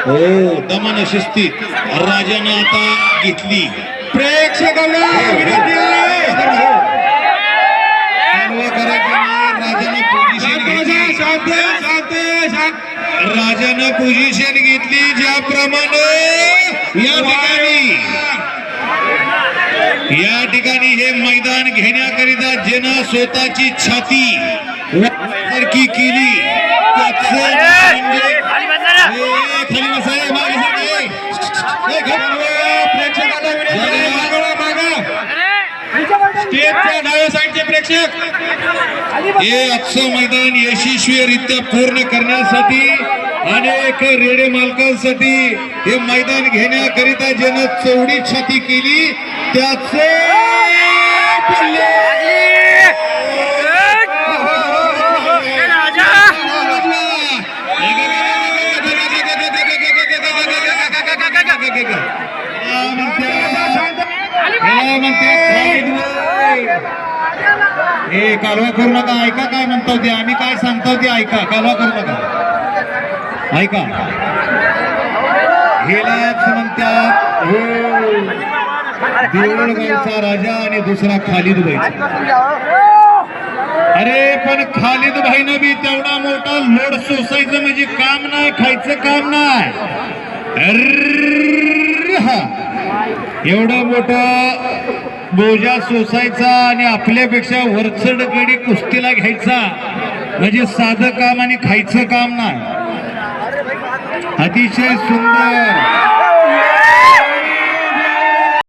हो दमान शिस्तीत राजानं आता घेतली. प्रेक्षकांना विनंती आहे. राजानं पोझिशन घेतली. शांत शांत शांत. राजानं पोझिशन घेतली ज्याप्रमाणे या ठिकाणी हे मैदान घेण्याकरिता ज्यानं स्वतःची छाती सारखी केली स्टेजच्या डाव्या साईडचे प्रेक्षक हे आजचं मैदान यशस्वीरित्या पूर्ण करण्यासाठी अनेक रेडे मालकांसाठी हे मैदान घेण्याकरिता ज्यानं चौडी छाती केली त्याचे हे कालवा करू नका. ऐका काय म्हणतो ते, आम्ही काय सांगतो ते ऐका. कालवा करू नका, ऐका. हेलाच म्हणतात हो देऊळगावचा राजा आणि दुसरा खालिद भाई. अरे पण खालिद भाईनं बी तेवढा मोठा लोड सोसायचं म्हणजे काम नाही, खायचं काम नाही. एवढं मोठं बोजा सोसायचा आणि आपल्यापेक्षा वरचढ गडी कुस्तीला घ्यायचा म्हणजे साधं काम आणि खायचं काम नाही. अतिशय सुंदर